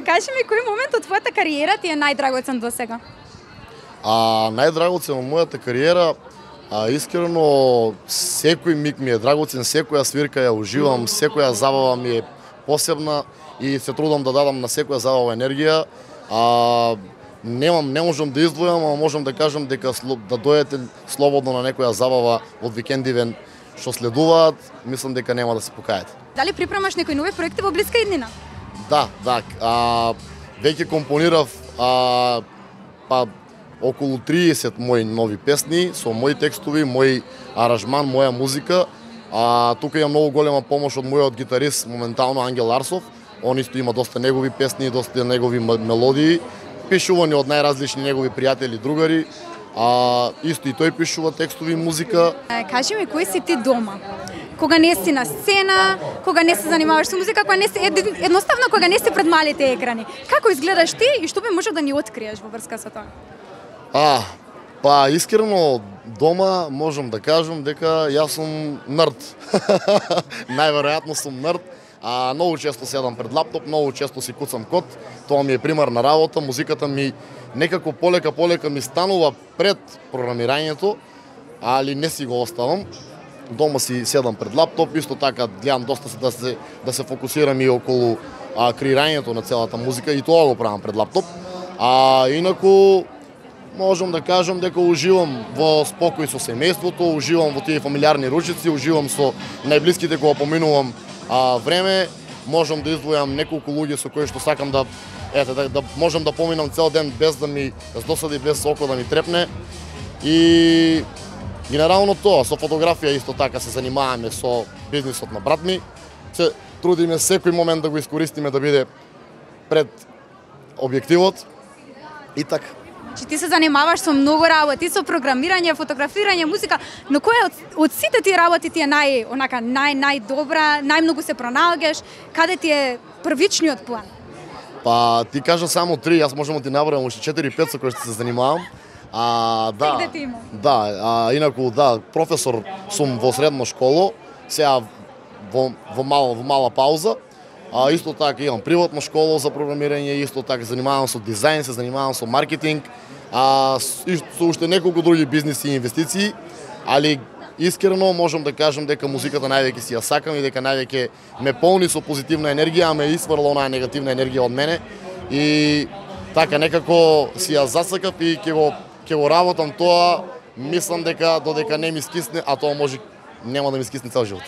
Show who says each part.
Speaker 1: Кажи ми, кој момент од твојата кариера ти е најдрагоцен до сега?
Speaker 2: Најдрагоцен во мојата кариера, искрено, секој миг ми е драгоцен, секоја свирка ја уживам, секоја забава ми е посебна и се трудам да дадам на секоја забава енергија. Не можам да издвојам, ама можам да кажам дека да дојдете слободно на некоја забава од викендивен што следуваат, мислам дека нема да се покаете.
Speaker 1: Дали припремаш некои нови проекти во блиска иднина?
Speaker 2: Да. Веќе компонирав околу 30 мои нови песни со мои текстови, мој аранжман, моја музика. Тука има многу голема помош од мојот гитарист моментално Ангел Арсов. Он исто има доста негови песни, доста негови мелодии, пишувани од најразлични негови пријатели, другари. Исто и тој пишува текстови и музика.
Speaker 1: Кажи ми, кој си ти дома? Кога не си на сцена, кога не се занимаваш со музика, кога не си едноставно кога не си пред малите екрани. Како изгледаш ти и што би можел да ни откриеш во врска со тоа?
Speaker 2: Искрено дома можам да кажам дека јас сум нерд. Најверојатно сум нерд. Многу често седам пред лаптоп, многу често си куцам код. Тоа ми е примарна работа, музиката ми некако полека ми станува пред програмирањето, али не си го оставам. Дома си седам пред лаптоп, исто така гледам доста да се фокусирам и околу креирањето на целата музика и тоа го правам пред лаптоп. Инаку можам да кажам дека уживам во спокој со семејството, уживам во тие фамилиарни ручици, уживам со најблиските кога поминувам време, можам да издвојам неколку луѓе со кои што сакам да можам да поминам цел ден без да ми досади, без око да ми трепне. И генерално тоа, со фотографија исто така се занимаваме со бизнисот на брат ми. Се трудиме секој момент да го искористиме да биде пред објективот и така.
Speaker 1: Ти се занимаваш со многу работи, со програмирање, фотографирање, музика, но која од сите ти работи ти е најдобра, најмногу се пронаоѓаш, каде ти е првичниот план?
Speaker 2: Ти кажа само 3, јас можам да ти набројам уште 4-5 со кои што се занимавам. Инаку професор сум во средна школа, сега во мала пауза. Исто така имам приватна школа за програмирање, исто така занимавам со дизајн, се занимавам со маркетинг, со уште неколку други бизниси и инвестиции, али искрено можам да кажам дека музиката највеќе си ја сакам и дека највеќе ме полни со позитивна енергија, а ме исфрла онаа негативна енергија од мене и така некако си ја засакав и ќе го работам тоа, мислам дека додека не ми скисне, а тоа нема да ми скисне цел живот.